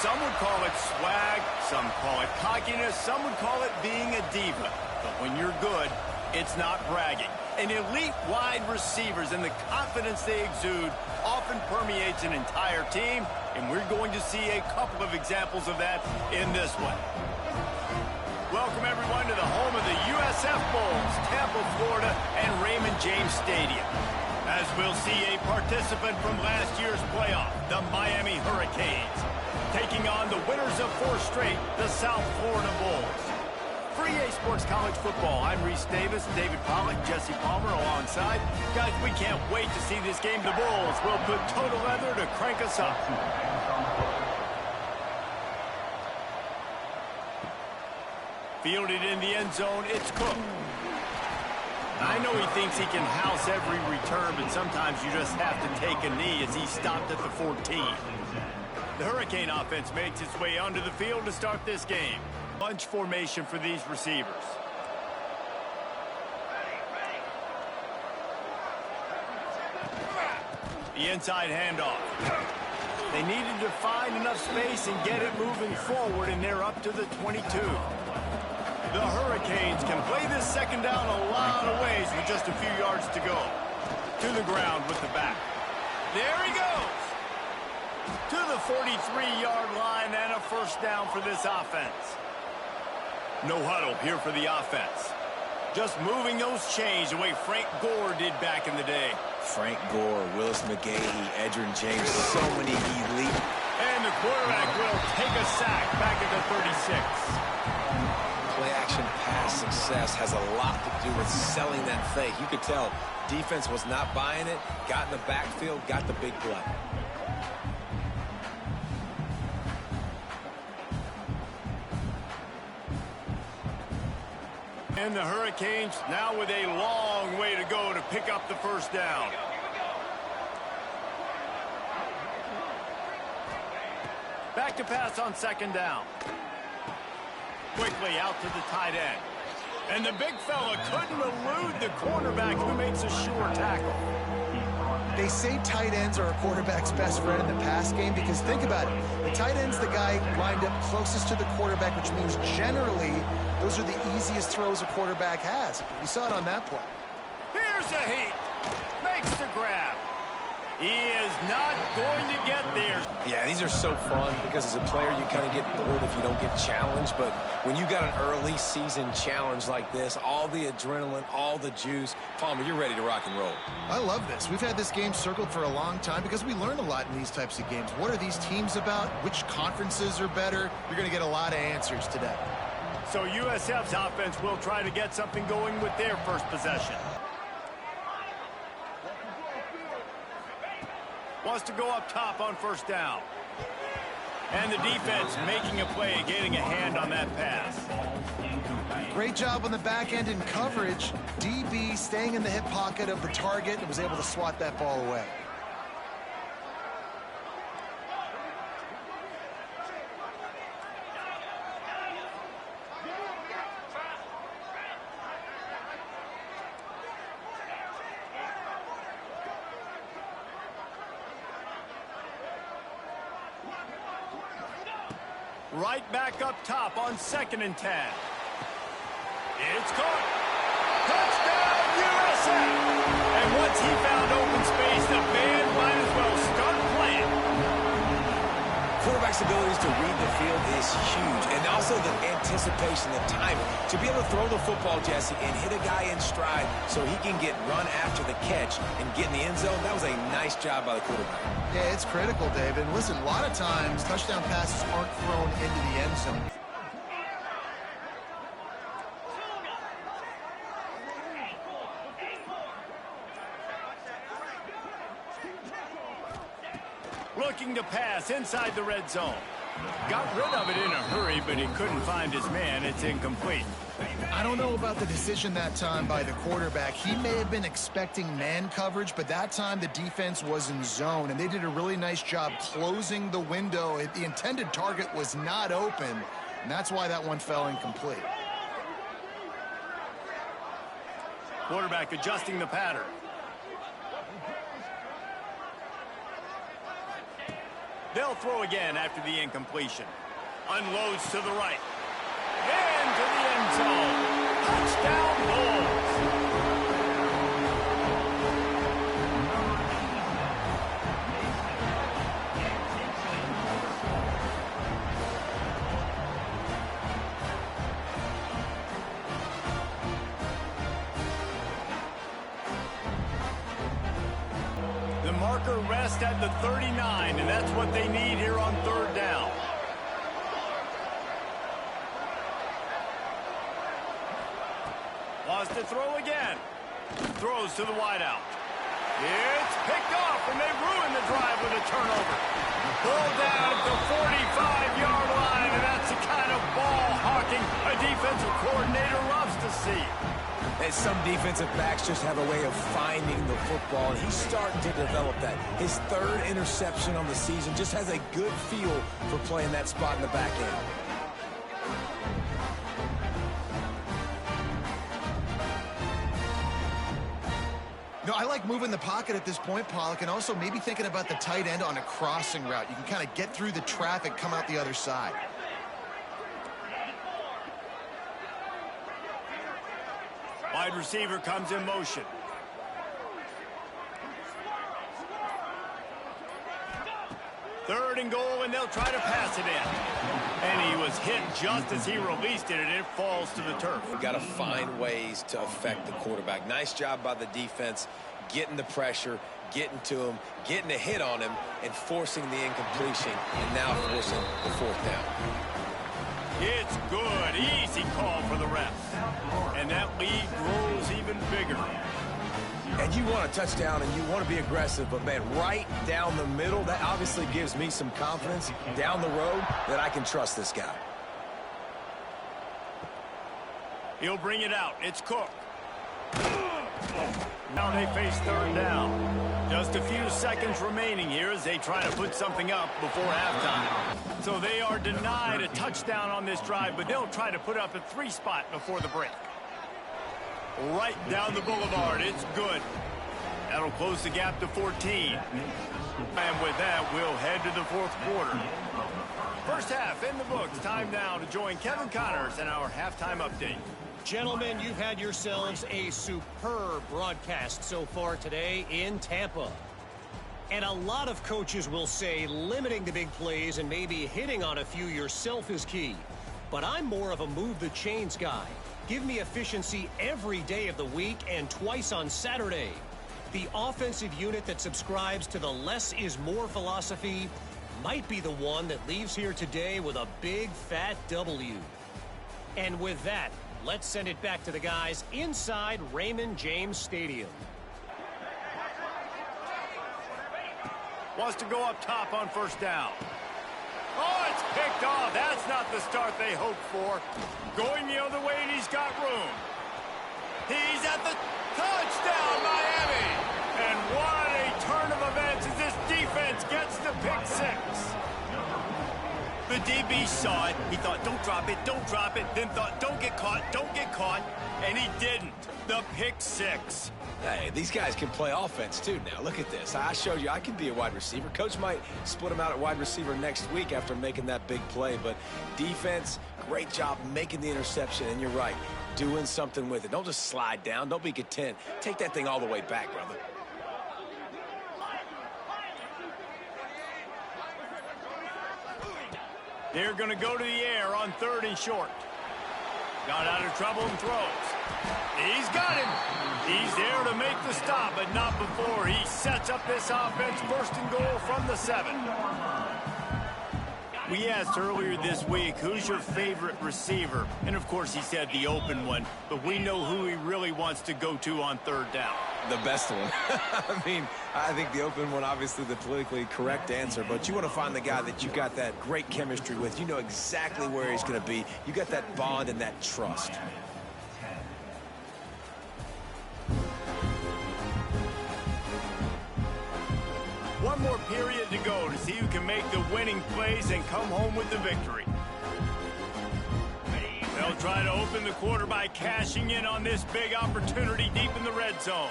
Some would call it swag, some call it cockiness, some would call it being a diva. But when you're good, it's not bragging. And elite wide receivers and the confidence they exude often permeates an entire team, and we're going to see a couple of examples of that in this one. Welcome, everyone, to the home of the USF Bulls, Tampa, Florida, and Raymond James Stadium. As we'll see a participant from last year's playoff, the Miami Hurricanes, taking on the winners of 4 straight, the South Florida Bulls. For EA Sports College Football, I'm Reese Davis, David Pollack, Jesse Palmer alongside. Guys, we can't wait to see this game. The Bulls will put total leather to crank us up. Fielded in the end zone, it's Cook. I know he thinks he can house every return, but sometimes you just have to take a knee as he stopped at the 14. The Hurricane offense makes its way onto the field to start this game. Bunch formation for these receivers. The inside handoff. They needed to find enough space and get it moving forward, and they're up to the 22. The Hurricanes can play this second down a lot of ways with just a few yards to go. To the ground with the back. There he goes. To the 43-yard line and a first down for this offense. No huddle here for the offense. Just moving those chains the way Frank Gore did back in the day. Frank Gore, Willis McGahee, Edgerrin James, so many elite. And the quarterback will take a sack back at the 36. Play-action pass success has a lot to do with selling that fake. You could tell defense was not buying it, got in the backfield, got the big play. And the Hurricanes now with a long way to go to pick up the first down. Back to pass on second down. Quickly out to the tight end. And the big fella couldn't elude the cornerback who makes a sure tackle. They say tight ends are a quarterback's best friend in the pass game because think about it. The tight end's the guy lined up closest to the quarterback, which means generally those are the easiest throws a quarterback has. You saw it on that play. Here's a heat. Makes the grab. He is not going to get there. Yeah, these are so fun because as a player you kind of get bored if you don't get challenged. But when you got an early season challenge like this, all the adrenaline, all the juice, Palmer, you're ready to rock and roll. I love this. We've had this game circled for a long time because we learn a lot in these types of games. What are these teams about? Which conferences are better? You're going to get a lot of answers today. So USF's offense will try to get something going with their first possession. Wants to go up top on first down. And the defense making a play, getting a hand on that pass. Great job on the back end in coverage. DB staying in the hip pocket of the target and was able to swat that ball away. Right back up top on 2nd and 10. It's caught. Touchdown, USA! And once he found open space, the band might as well start playing. Quarterback's abilities to read the field is huge. And also the anticipation, the timing. To be able to throw the football, Jesse, and hit a guy in stride so he can get run after the catch and get in the end zone, that was a nice job by the quarterback. Yeah, it's critical, David. Listen, a lot of times touchdown passes aren't thrown into the end zone. Looking to pass inside the red zone. Got rid of it in a hurry, but he couldn't find his man. It's incomplete. I don't know about the decision that time by the quarterback. He may have been expecting man coverage, but that time the defense was in zone, and they did a really nice job closing the window. The intended target was not open, and that's why that one fell incomplete. Quarterback adjusting the pattern. They'll throw again after the incompletion. Unloads to the right. Into the end zone. Touchdown, Bulls. The marker rests at the 39, and that's what they need here on third down. Wants to throw again. Throws to the wideout. It's picked off, and they ruin the drive with a turnover. Ball down at the 45-yard line, and that's the kind of ball hawking a defensive coordinator loves to see. And some defensive backs just have a way of finding the football, and he's starting to develop that. His third interception on the season, just has a good feel for playing that spot in the back end. No, I like moving the pocket at this point, Pollock, and also maybe thinking about the tight end on a crossing route. You can kind of get through the traffic, come out the other side. Wide receiver comes in motion. Third and goal, and they'll try to pass it in. And he was hit just as he released it, and it falls to the turf. We've got to find ways to affect the quarterback. Nice job by the defense, getting the pressure, getting to him, getting a hit on him, and forcing the incompletion, and now forcing the fourth down. It's good. Easy call for the refs. And that lead grows even bigger. And you want a touchdown and you want to be aggressive, but, man, right down the middle, that obviously gives me some confidence down the road that I can trust this guy. He'll bring it out. It's Cook. Now they face third down. Just a few seconds remaining here as they try to put something up before halftime. So they are denied a touchdown on this drive, but they'll try to put up a 3-spot before the break. Right down the boulevard. It's good. That'll close the gap to 14. And with that, we'll head to the fourth quarter. First half in the books. Time now to join Kevin Connors in our halftime update. Gentlemen, you've had yourselves a superb broadcast so far today in Tampa. And a lot of coaches will say limiting the big plays and maybe hitting on a few yourself is key. But I'm more of a move the chains guy. Give me efficiency every day of the week and twice on Saturday. The offensive unit that subscribes to the less is more philosophy might be the one that leaves here today with a big fat W. And with that, let's send it back to the guys inside Raymond James Stadium. Wants to go up top on first down. Oh, it's picked off. That's not the start they hoped for. Going the other way, and he's got room. He's at the touchdown, Miami. And what a turn of events as this defense gets the pick six. The DB saw it. He thought, don't drop it, don't drop it. Then thought, don't get caught, don't get caught. And he didn't. The pick six. Hey, these guys can play offense, too, now. Look at this. I showed you I can be a wide receiver. Coach might split him out at wide receiver next week after making that big play. But defense, great job making the interception. And you're right, doing something with it. Don't just slide down. Don't be content. Take that thing all the way back, brother. They're going to go to the air on third and short. Got out of trouble and throws. He's got him. He's there to make the stop, but not before he sets up this offense. First and goal from the 7. We asked earlier this week, who's your favorite receiver? And, of course, he said the open one, but we know who he really wants to go to on third down. The best one. I mean, I think the open one, obviously the politically correct answer, but you want to find the guy that you got that great chemistry with. You know exactly where he's going to be. You got that bond and that trust. One more period to go to see who can make the winning plays and come home with the victory. They'll try to open the quarter by cashing in on this big opportunity deep in the red zone.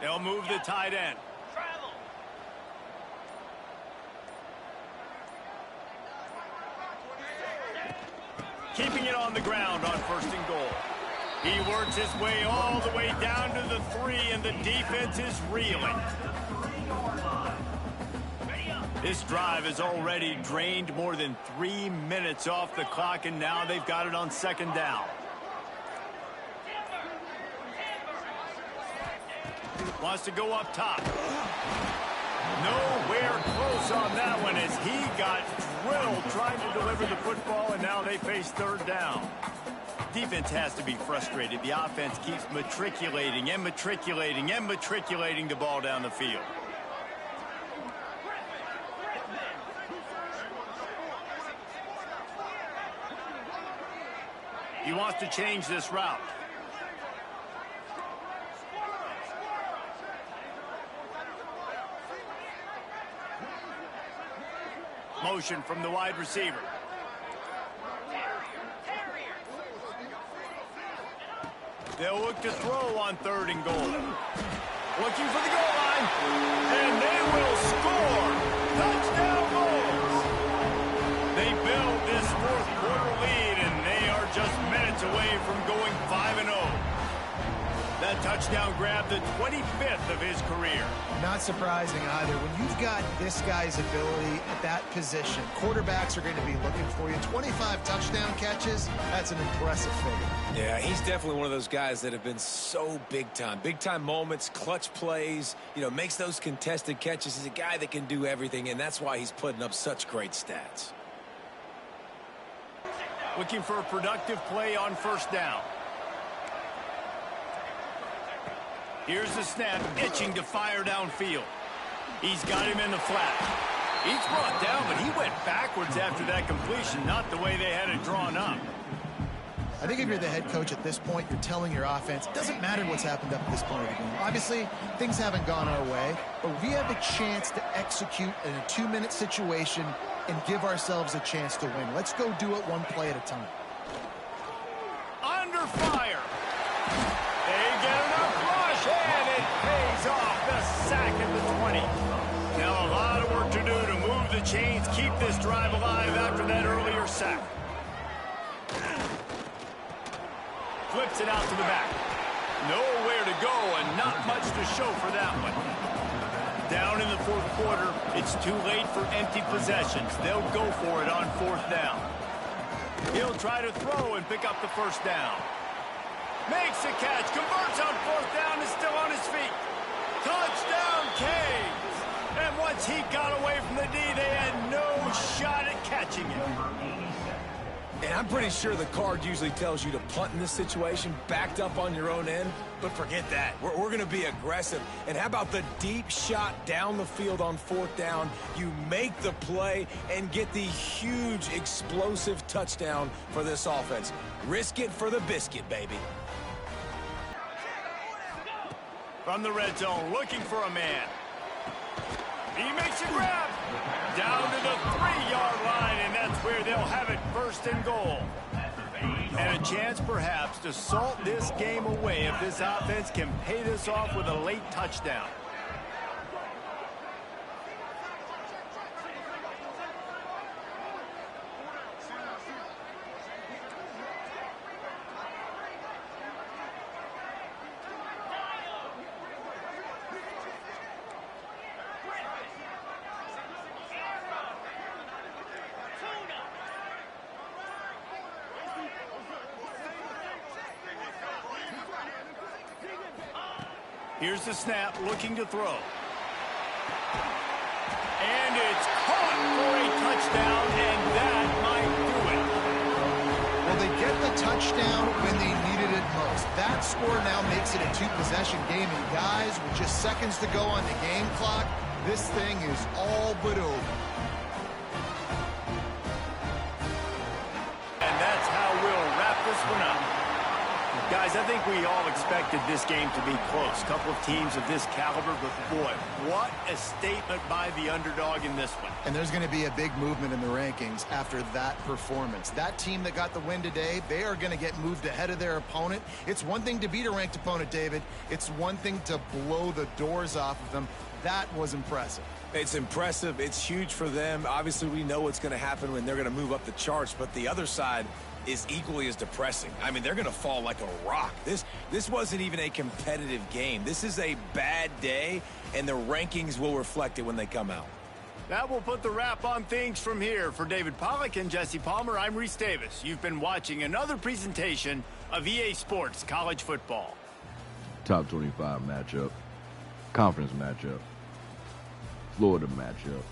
They'll move the tight end. Keeping it on the ground on 1st and goal. He works his way all the way down to the 3, and the defense is reeling. This drive has already drained more than 3 minutes off the clock, and now they've got it on 2nd down. Wants to go up top. Nowhere close on that one as he got drilled trying to deliver the football, and now they face 3rd down. Defense has to be frustrated. The offense keeps matriculating and matriculating and matriculating the ball down the field. He wants to change this route. Motion from the wide receiver. They'll look to throw on 3rd and goal. Looking for the goal line. And they will score. Touchdown goals. They build this 4th quarter lead, and they are just minutes away from going 5-0. That touchdown grabbed the 25th of his career. Not surprising either. When you've got this guy's ability at that position, quarterbacks are going to be looking for you. 25 touchdown catches, that's an impressive figure. Yeah, he's definitely one of those guys that have been so big time. Big time moments, clutch plays, makes those contested catches. He's a guy that can do everything, and that's why he's putting up such great stats. Looking for a productive play on 1st down. Here's the snap, itching to fire downfield. He's got him in the flat. He's brought down, but he went backwards after that completion, not the way they had it drawn up. I think if you're the head coach at this point, you're telling your offense, it doesn't matter what's happened up to this point of the game. Obviously, things haven't gone our way, but we have a chance to execute in a 2-minute situation and give ourselves a chance to win. Let's go do it one play at a time. Under fire. They get enough rush, and it pays off. The sack at the 20. Now a lot of work to do to move the chains, keep this drive alive after that earlier sack. Flips it out to the back. Nowhere to go and not much to show for that one. Down in the 4th quarter, it's too late for empty possessions. They'll go for it on 4th down. He'll try to throw and pick up the 1st down. Makes a catch, converts on 4th down, is still on his feet. Touchdown, Canes! And once he got away from the D, they had no shot at catching him. And I'm pretty sure the card usually tells you to punt in this situation, backed up on your own end. But forget that. We're going to be aggressive. And how about the deep shot down the field on 4th down? You make the play and get the huge explosive touchdown for this offense. Risk it for the biscuit, baby. From the red zone, looking for a man. He makes a grab. Down to the 3-yard line, and that's where they'll have it 1st and goal. And a chance, perhaps, to salt this game away if this offense can pay this off with a late touchdown. Here's the snap, looking to throw. And it's caught for a touchdown, and that might do it. Well, they get the touchdown when they needed it most. That score now makes it a 2-possession game, and guys, with just seconds to go on the game clock, this thing is all but over. And that's how we'll wrap this one up. We've got Guys, I think we all expected this game to be close. A couple of teams of this caliber, but boy, what a statement by the underdog in this one. And there's going to be a big movement in the rankings after that performance. That team that got the win today, they are going to get moved ahead of their opponent. It's one thing to beat a ranked opponent, David. It's one thing to blow the doors off of them. That was impressive. It's impressive. It's huge for them. Obviously, we know what's going to happen when they're going to move up the charts, but the other side is equally as depressing. I mean, they're going to fall like a rock. This wasn't even a competitive game. This is a bad day, and the rankings will reflect it when they come out. That will put the wrap on things from here. For David Pollack and Jesse Palmer, I'm Reese Davis. You've been watching another presentation of EA Sports College Football. Top 25 matchup, conference matchup, Florida matchup,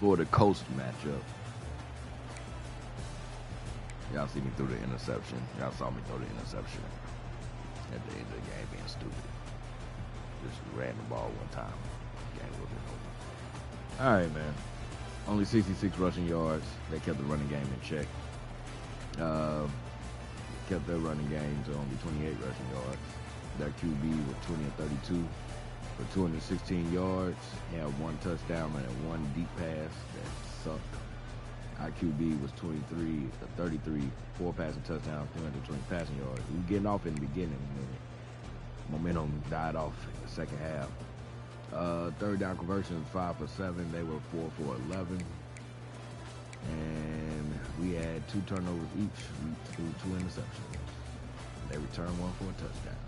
Florida Coast matchup. Y'all see me through the interception. Y'all saw me throw the interception at the end of the game being stupid. Just ran the ball one time. Game wasn't over. All right, man. Only 66 rushing yards. They kept the running game in check. Kept their running game to only 28 rushing yards. Their QB was 20 and 32 for 216 yards. He had one touchdown and one deep pass that sucked. Our QB was 23 to 33, 4 passing touchdowns, 320 passing yards. We were getting off in the beginning. Momentum died off in the second half. Third down conversions, 5 for 7. They were 4 for 11. And we had 2 turnovers each. We threw 2 interceptions. They returned 1 for a touchdown.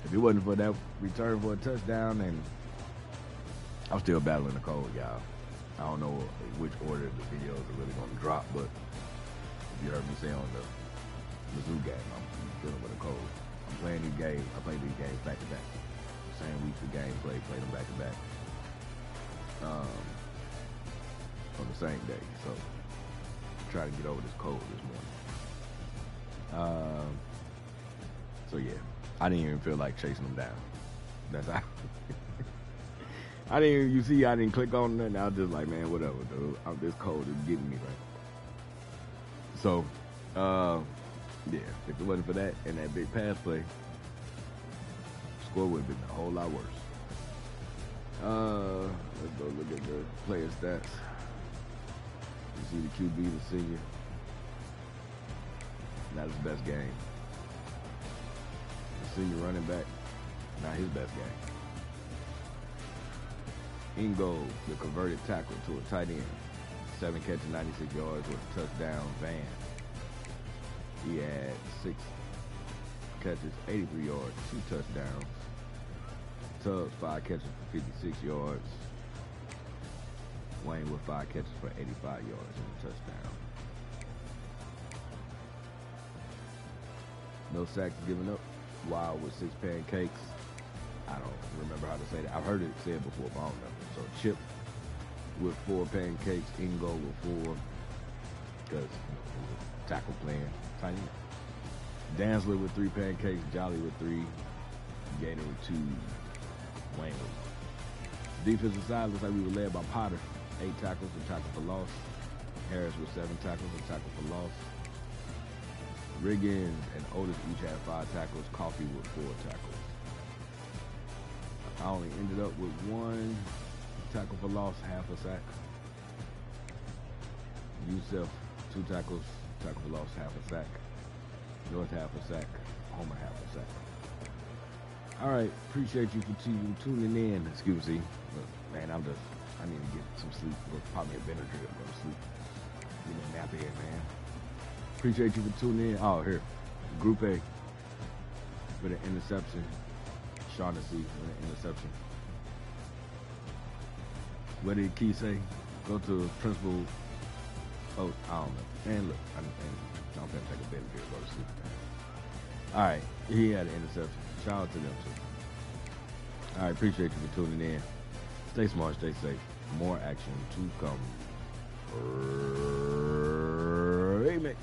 If it wasn't for that return for a touchdown, then I'm still battling the cold, y'all. I don't know which order the videos are really going to drop, but if you heard me say on the Mizzou game, I'm dealing with a cold. I'm playing these games. I play these games back to back. Same week the game played them back to back. On the same day. So try to get over this cold this morning. So yeah, I didn't even feel like chasing them down. That's how. I didn't click on nothing. I was just like, man, whatever, dude. This cold is getting me right. So, yeah, if it wasn't for that and that big pass play, score would have been a whole lot worse. Let's go look at the player stats. You see the QB, the senior. Not his best game. The senior running back, not his best game. Ingo, the converted tackle to a tight end. 7 catches, 96 yards with a touchdown. Van. He had 6 catches, 83 yards, 2 touchdowns. Tubbs, 5 catches for 56 yards. Wayne with 5 catches for 85 yards and a touchdown. No sacks given up. Wild with 6 pancakes. I don't remember how to say that. I've heard it said before, but I don't remember. So Chip with 4 pancakes, Ingo with 4, because tackle playing tight end. Danzler with 3 pancakes, Jolly with 3, Gator with 2, Wayne with 1. Defensive side looks like we were led by Potter, 8 tackles, a tackle for loss. Harris with 7 tackles, a tackle for loss. Riggins and Otis each had 5 tackles, Coffee with 4 tackles. I only ended up with 1 tackle for loss, half a sack. USF, 2 tackles, tackle for loss, half a sack. North, half a sack. Homer, half a sack. All right, appreciate you for tuning in. Excuse me. Look, man, I need to get some sleep. Pop me a Benadryl, go to sleep. Get me a nap in, man. Appreciate you for tuning in. Oh, here. Group A with an interception. Shaughnessy with an interception. What did Key say? Go to principal. Oh, I don't know. And look, I'm going to take a Benadryl, go to sleep. All right, he had an interception. Shout out to them too. All right, appreciate you for tuning in. Stay smart, stay safe. More action to come. Remix.